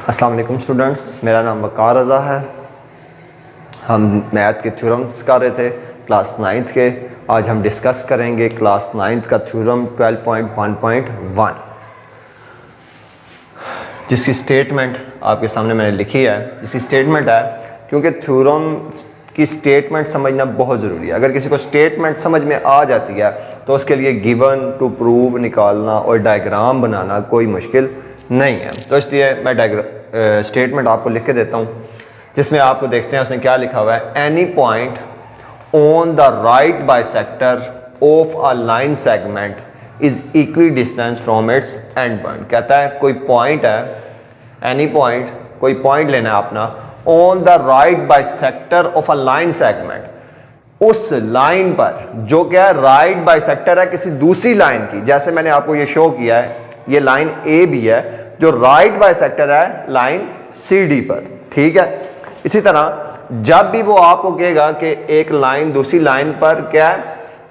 अस्सलाम वालेकुम स्टूडेंट्स, मेरा नाम वकार रज़ा है। हम मैथ के थ्योरम्स कर रहे थे क्लास 9th के। आज हम डिस्कस करेंगे क्लास 9th का थ्योरम 12.1.1 जिसकी स्टेटमेंट आपके सामने मैंने लिखी है। जिसकी स्टेटमेंट है, क्योंकि थ्योरम की स्टेटमेंट समझना बहुत ज़रूरी है। अगर किसी को स्टेटमेंट समझ में आ जाती है तो उसके लिए गिवन टू प्रूव निकालना और डायग्राम बनाना कोई मुश्किल नहीं है। तो इसलिए मैं स्टेटमेंट आपको लिख के देता हूँ, जिसमें आपको देखते हैं उसने क्या लिखा हुआ है। Any point on the right bisector of a line segment is equi distance from its and point. कहता है कोई पॉइंट है, एनी पॉइंट, कोई पॉइंट लेना है अपना on the right bisector of a line segment, उस लाइन पर जो क्या राइट बाइसेक्टर है किसी दूसरी लाइन की। जैसे मैंने आपको ये शो किया है, ये लाइन ए भी है जो राइट बाइसेक्टर है लाइन सी डी पर, ठीक है। इसी तरह जब भी वो आपको कहेगा कि एक लाइन दूसरी लाइन पर क्या है,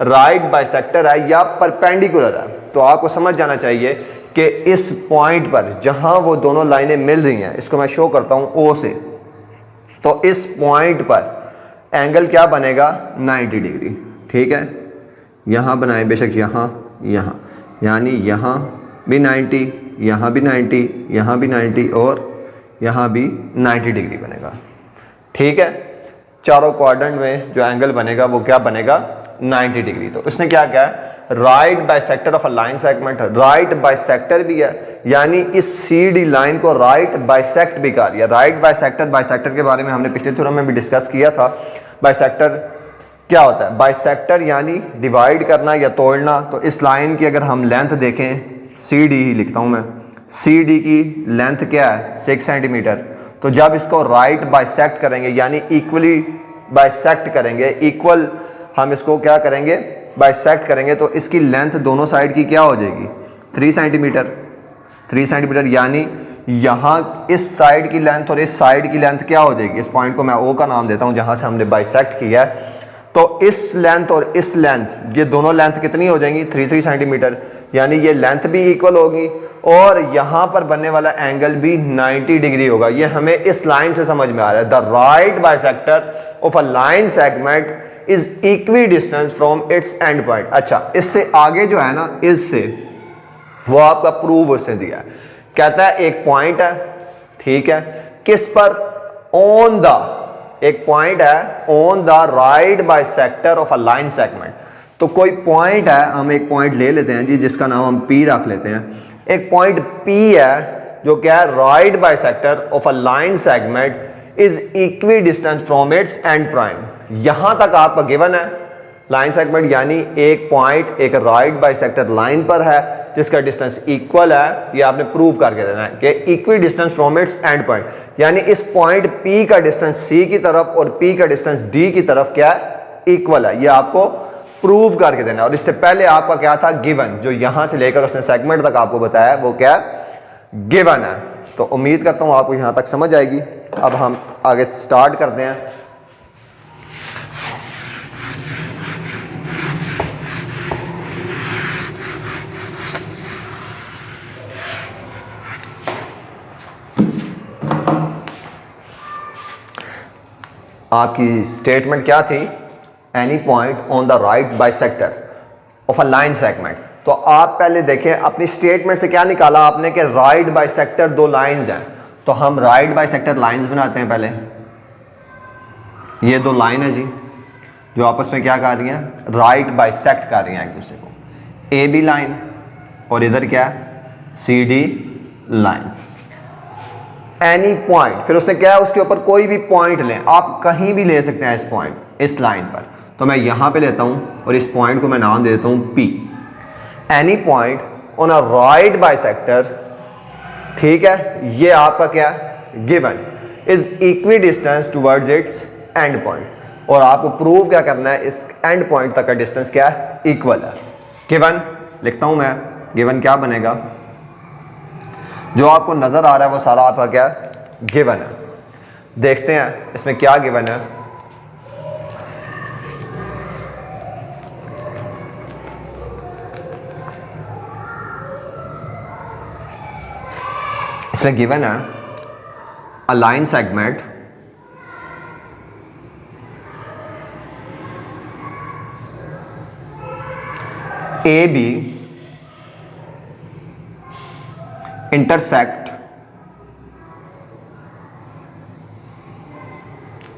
राइट बाइसेक्टर है या परपेंडिकुलर है, तो आपको समझ जाना चाहिए कि इस पॉइंट पर जहां वो दोनों लाइनें मिल रही हैं, इसको मैं शो करता हूं ओ से, तो इस पॉइंट पर एंगल क्या बनेगा 90 डिग्री, ठीक है। यहां बनाए बेशक यहां यहां, यानी यहां भी 90, यहाँ भी 90, यहाँ भी 90 और यहाँ भी 90 डिग्री बनेगा, ठीक है। चारों क्वाड्रेंट में जो एंगल बनेगा वो क्या बनेगा 90 डिग्री। तो उसने क्या कहा, right bisector of a line segment, right bisector भी है, यानी इस सी डी लाइन को राइट बाइसेक्ट भी कर दिया। राइट बाइसेक्टर के बारे में हमने पिछले थ्योरम में भी डिस्कस किया था। बाइसेक्टर क्या होता है, बाइसेक्टर यानी डिवाइड करना या तोड़ना। तो इस लाइन की अगर हम लेंथ देखें, सी डी ही लिखता हूं मैं, सी डी की लेंथ क्या है 6 सेंटीमीटर। तो जब इसको राइट बाइसेक्ट करेंगे यानी इक्वली बाइसेक्ट करेंगे, इक्वल हम इसको क्या करेंगे बाइसेक्ट करेंगे, तो इसकी लेंथ दोनों साइड की क्या हो जाएगी 3 सेंटीमीटर। 3 सेंटीमीटर यानी यहाँ इस साइड की लेंथ और इस साइड की लेंथ क्या हो जाएगी। इस पॉइंट को मैं ओ का नाम देता हूँ जहाँ से हमने बाइसेक्ट किया है। तो इस लेंथ और इस लेंथ, ये दोनों लेंथ कितनी हो जाएंगी 3 सेंटीमीटर, यानी ये लेंथ भी इक्वल होगी और यहां पर बनने वाला एंगल भी 90 डिग्री होगा। ये हमें इस लाइन से समझ में आ रहा है। The right bisector of a line segment is equi distance from its and point. अच्छा, इससे आगे जो है ना, इससे वो आपका प्रूव उससे दिया है। कहता है एक पॉइंट है, ठीक है, किस पर, ऑन द, एक पॉइंट है on the right bisector of a line segment. तो कोई पॉइंट है, हम एक पॉइंट ले लेते हैं जी, जिसका नाम हम P रख लेते हैं। एक पॉइंट P है जो क्या है right bisector of a line segment is equi distance from its and point. यहां तक आपका गिवन है लाइन सेगमेंट, यानी एक पॉइंट एक राइट बाइसेक्टर लाइन पर है जिसका डिस्टेंस इक्वल है। ये आपने प्रूव करके देना है कि equi distance from its and point, यानी इस पॉइंट P का डिस्टेंस C की तरफ और P का डिस्टेंस D की तरफ क्या है इक्वल है। ये आपको प्रूव करके देना। और इससे पहले आपका क्या था गिवन, जो यहां से लेकर उसने सेगमेंट तक आपको बताया वो क्या गिवन है। तो उम्मीद करता हूं आपको यहां तक समझ आएगी। अब हम आगे स्टार्ट करते हैं। आपकी स्टेटमेंट क्या थी, any point on the right bisector of a line segment. तो आप पहले देखें अपनी स्टेटमेंट से क्या निकाला आपने कि राइट बाइसेक्टर दो लाइंस हैं। तो हम राइट बाइसेक्टर लाइंस बनाते हैं। पहले ये दो लाइन है जी जो आपस में क्या कर रही हैं, राइट बाइसेक्ट कर रही हैं एक दूसरे को। ए बी लाइन और इधर क्या C D line. Any point, फिर उसने क्या है उसके ऊपर कोई भी पॉइंट लें, आप कहीं भी ले सकते हैं इस पॉइंट, इस लाइन पर। तो मैं यहां पे लेता हूं और इस पॉइंट को मैं नाम दे देता हूं P। Any point on a right bisector, ठीक है, ये आपका क्या given is equi distance towards it's and point. और आपको प्रूव क्या करना है, इस एंड पॉइंट तक का डिस्टेंस क्या है इक्वल है। गिवन लिखता हूं मैं, गिवन क्या बनेगा, जो आपको नजर आ रहा है वो सारा आपका क्या गिवन है। देखते हैं इसमें क्या गिवन है। इसमें गिवन है a line segment A B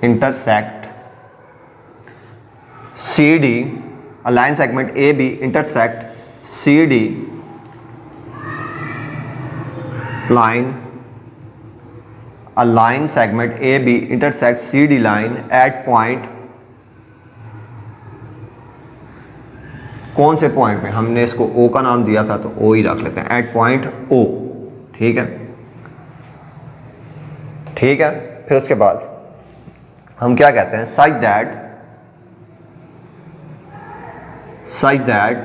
intersect CD, align segment AB intersect CD line, align segment AB intersect CD line at point, कौन से पॉइंट में, हमने इसको O का नाम दिया था तो O ही रख लेते हैं, एट पॉइंट O। ठीक है, ठीक है। फिर उसके बाद हम क्या कहते हैं, such that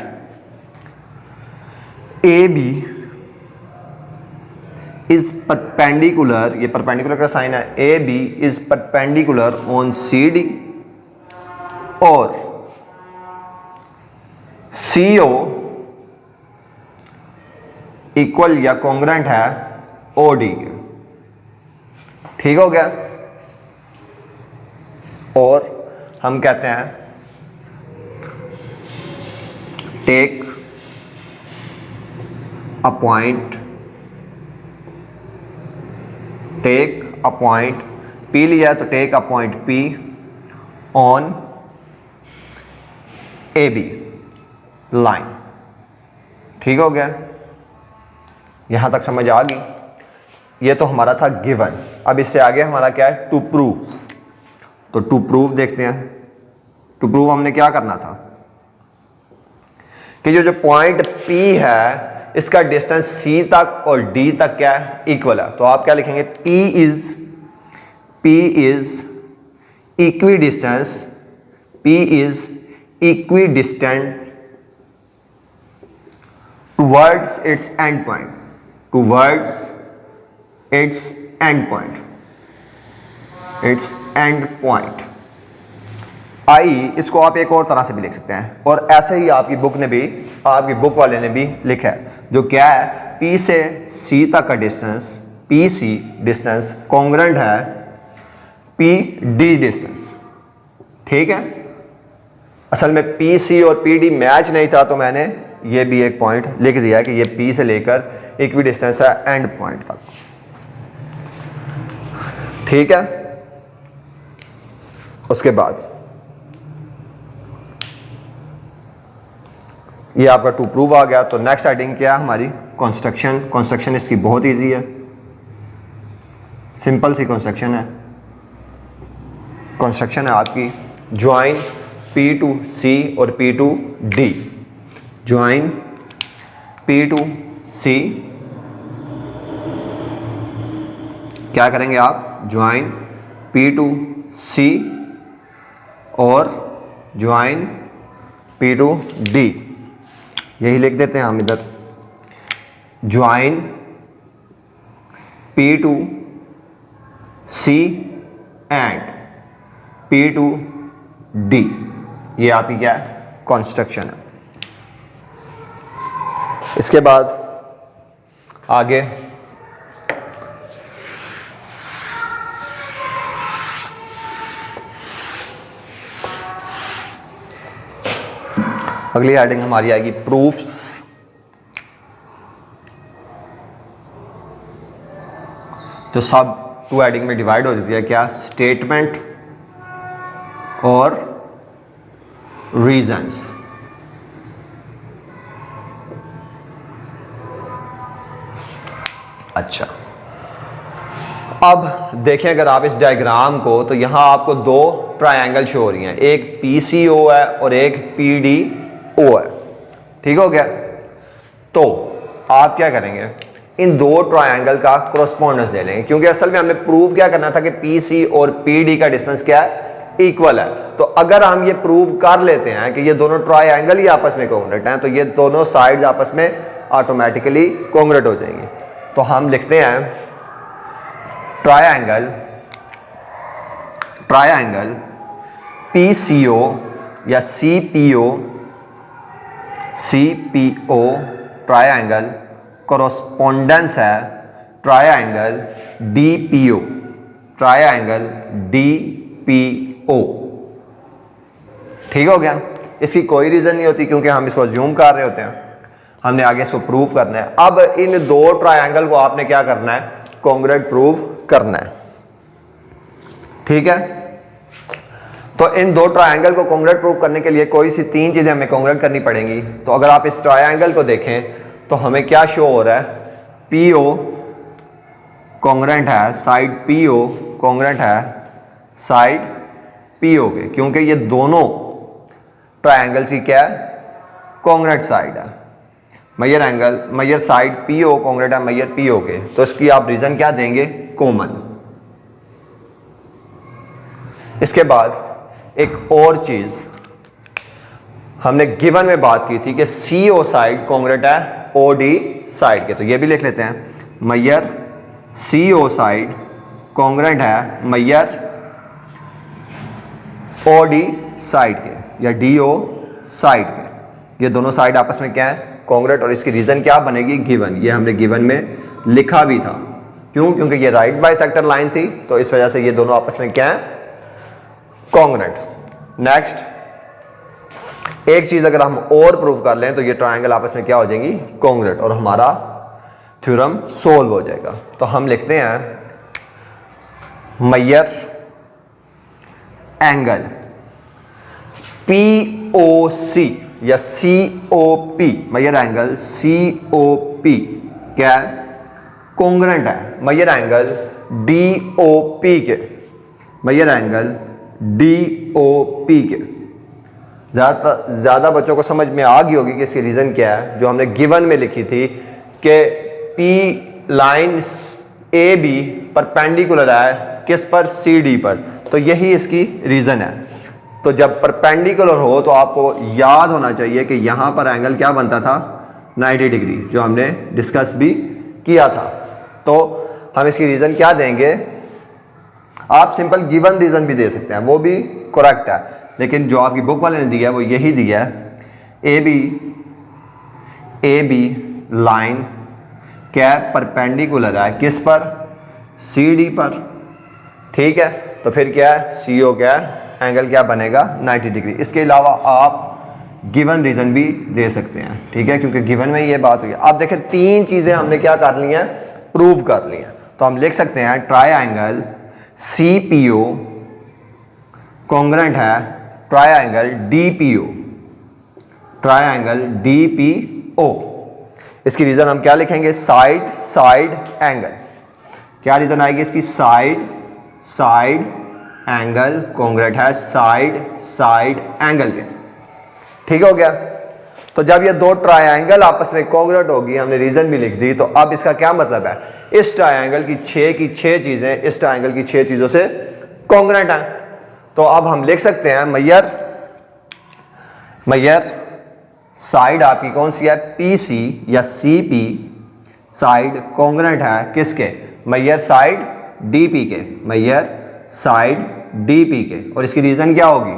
AB is perpendicular, ये परपेंडिकुलर का साइन है, AB is perpendicular on CD और CO इक्वल या कॉन्ग्रेंट है OD के। ठीक हो गया। और हम कहते हैं टेक अ पॉइंट P लिया है तो take a point P on AB line. ठीक हो गया, यहां तक समझ आ गई। ये तो हमारा था गिवन। अब इससे आगे हमारा क्या है, टू प्रूव। तो टू प्रूव देखते हैं। टू प्रूव हमने क्या करना था कि जो पॉइंट P है इसका डिस्टेंस C तक और D तक क्या है, इक्वल है। तो आप क्या लिखेंगे, P is equidistant towards its end point, I, इसको आप एक और तरह से भी लिख सकते हैं और ऐसे ही आपकी बुक वाले ने भी लिखा है, जो क्या है, P से C तक का डिस्टेंस, PC डिस्टेंस कॉन्ग्रेंट है PD डिस्टेंस। ठीक है, असल में PC और PD मैच नहीं था तो मैंने ये भी एक पॉइंट लिख दिया है कि ये P से लेकर इक्वी डिस्टेंस है एंड पॉइंट तक। ठीक है, उसके बाद ये आपका टू प्रूव आ गया। तो नेक्स्ट हेडिंग क्या है हमारी, कंस्ट्रक्शन इसकी बहुत इजी है, सिंपल सी कंस्ट्रक्शन है। कंस्ट्रक्शन है आपकी ज्वाइन P to C और P to D। Join P to C, क्या करेंगे आप, ज्वाइन P to C और ज्वाइन P to D, यही लिख देते हैं हम इधर, join P to C and P to D। ये आपकी क्या है, कंस्ट्रक्शन है। इसके बाद आगे अगली हेडिंग हमारी आएगी प्रूफ्स। जो सब टू हेडिंग में डिवाइड हो जाती है, क्या, स्टेटमेंट और रीजंस। अच्छा, अब देखें अगर आप इस डायग्राम को, तो यहां आपको दो ट्रायंगल शो हो रही हैं, एक PCO है और एक PDO है। ठीक हो गया। तो आप क्या करेंगे, इन दो ट्रायंगल का कॉरस्पॉन्डेंस ले लेंगे, क्योंकि असल में हमने प्रूव क्या करना था कि PC और PD का डिस्टेंस क्या है, इक्वल है। तो अगर हम ये प्रूव कर लेते हैं कि ये दोनों ट्रायंगल ही आपस में कॉन्ग्रुएंट हैं, तो ये दोनों साइड्स आपस में ऑटोमेटिकली कॉन्ग्रुएंट हो जाएंगी। तो हम लिखते हैं ट्रायंगल PCO या CPO ट्रायंगल कॉरस्पॉन्डेंस है ट्रायंगल DPO। Triangle DPO। ठीक हो गया। इसकी कोई रीजन नहीं होती क्योंकि हम इसको ज्यूम कर रहे होते हैं, हमने आगे इसको प्रूव करना है। अब इन दो ट्रायंगल को आपने क्या करना है, कॉन्ग्रुएंट प्रूव करना है। ठीक है, तो इन दो ट्रायंगल को कॉन्ग्रुएंट प्रूव करने के लिए कोई सी तीन चीजें हमें कॉन्ग्रुएंट करनी पड़ेंगी। तो अगर आप इस ट्रायंगल को देखें तो हमें क्या शो हो रहा है, PO कॉन्ग्रुएंट है साइड PO, कॉन्ग्रुएंट है साइड PO के, क्योंकि ये दोनों ट्रायंगल्स की क्या है, कॉन्ग्रुएंट साइड है। मैयर साइड PO कॉन्ग्रुएंट है मैयर PO के, तो इसकी आप रीजन क्या देंगे, कॉमन। इसके बाद एक और चीज हमने गिवन में बात की थी कि CO साइड कॉन्ग्रुएंट है OD साइड के, तो ये भी लिख लेते हैं, मैयर CO साइड कॉन्ग्रुएंट है मैयर OD साइड के या DO साइड के। ये दोनों साइड आपस में क्या है, कॉन्ग्रुएंट, और इसकी रीजन क्या बनेगी, गिवन। ये हमने गिवन में लिखा भी था, क्यों, क्योंकि ये राइट बाइसेक्टर लाइन थी, तो इस वजह से ये दोनों आपस में क्या है, कॉन्ग्रुएंट। नेक्स्ट एक चीज अगर हम और प्रूव कर लें तो ये ट्रायंगल आपस में क्या हो जाएंगी, कॉन्ग्रुएंट, और हमारा थ्योरम सोल्व हो जाएगा। तो हम लिखते हैं मैयर एंगल POC या COP, मैयर एंगल COP क्या है, कॉन्ग्रुएंट है मैयर एंगल DOP के, मैयर एंगल DOP के। ज्यादा बच्चों को समझ में आ गई होगी कि इसकी रीजन क्या है, जो हमने गिवन में लिखी थी कि P लाइन AB परपेंडिकुलर है किस पर, CD पर, तो यही इसकी रीजन है। तो जब परपेंडिकुलर हो तो आपको याद होना चाहिए कि यहां पर एंगल क्या बनता था, 90 डिग्री, जो हमने डिस्कस भी किया था। तो हम इसकी रीजन क्या देंगे, आप सिंपल गिवन रीजन भी दे सकते हैं, वो भी करेक्ट है, लेकिन जो आपकी बुक वाले ने दिया है वो यही दिया है, AB लाइन क्या परपेंडिकुलर है किस पर, CD पर। ठीक है, तो फिर क्या है, CO क्या है, एंगल क्या बनेगा, 90 डिग्री। इसके अलावा आप गिवन रीजन भी दे सकते हैं, ठीक है, क्योंकि गिवन में ये बात हुई है। आप देखें तीन चीजें हमने क्या कर ली हैं, प्रूव कर ली हैं। तो हम लिख सकते हैं ट्रायंगल CPO कॉन्ग्रुएंट है ट्रायंगल DPO, ट्रायंगल DPO। इसकी रीजन हम क्या लिखेंगे, साइड साइड एंगल। क्या रीजन आएगी इसकी, साइड साइड एंगल कॉन्ग्रुएंट है साइड साइड एंगल के। ठीक हो गया। तो जब ये दो ट्रायंगल आपस में कॉन्ग्रुएंट होगी, हमने रीजन भी लिख दी, तो अब इसका क्या मतलब है, इस ट्रायंगल की छह चीजें इस ट्रायंगल की 6 चीजों से कॉन्ग्रुएंट हैं। तो अब हम लिख सकते हैं मैयर साइड आपकी कौन सी है, PC या CP साइड कॉन्ग्रुएंट है किसके, मैयर साइड DP के, मैयर साइड DP के। और इसकी रीजन क्या होगी,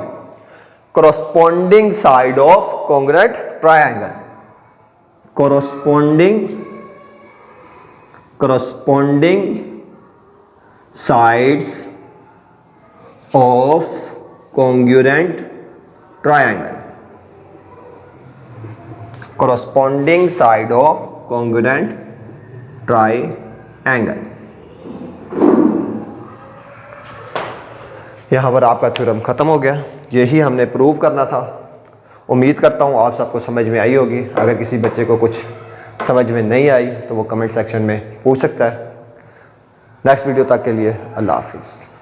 corresponding side of congruent triangle, corresponding sides of congruent triangle, corresponding side of congruent triangle। यहाँ पर आपका थ्योरम खत्म हो गया। यही हमने प्रूव करना था। उम्मीद करता हूँ आप सबको समझ में आई होगी। अगर किसी बच्चे को कुछ समझ में नहीं आई तो वो कमेंट सेक्शन में पूछ सकता है। नेक्स्ट वीडियो तक के लिए अल्लाह हाफिज़।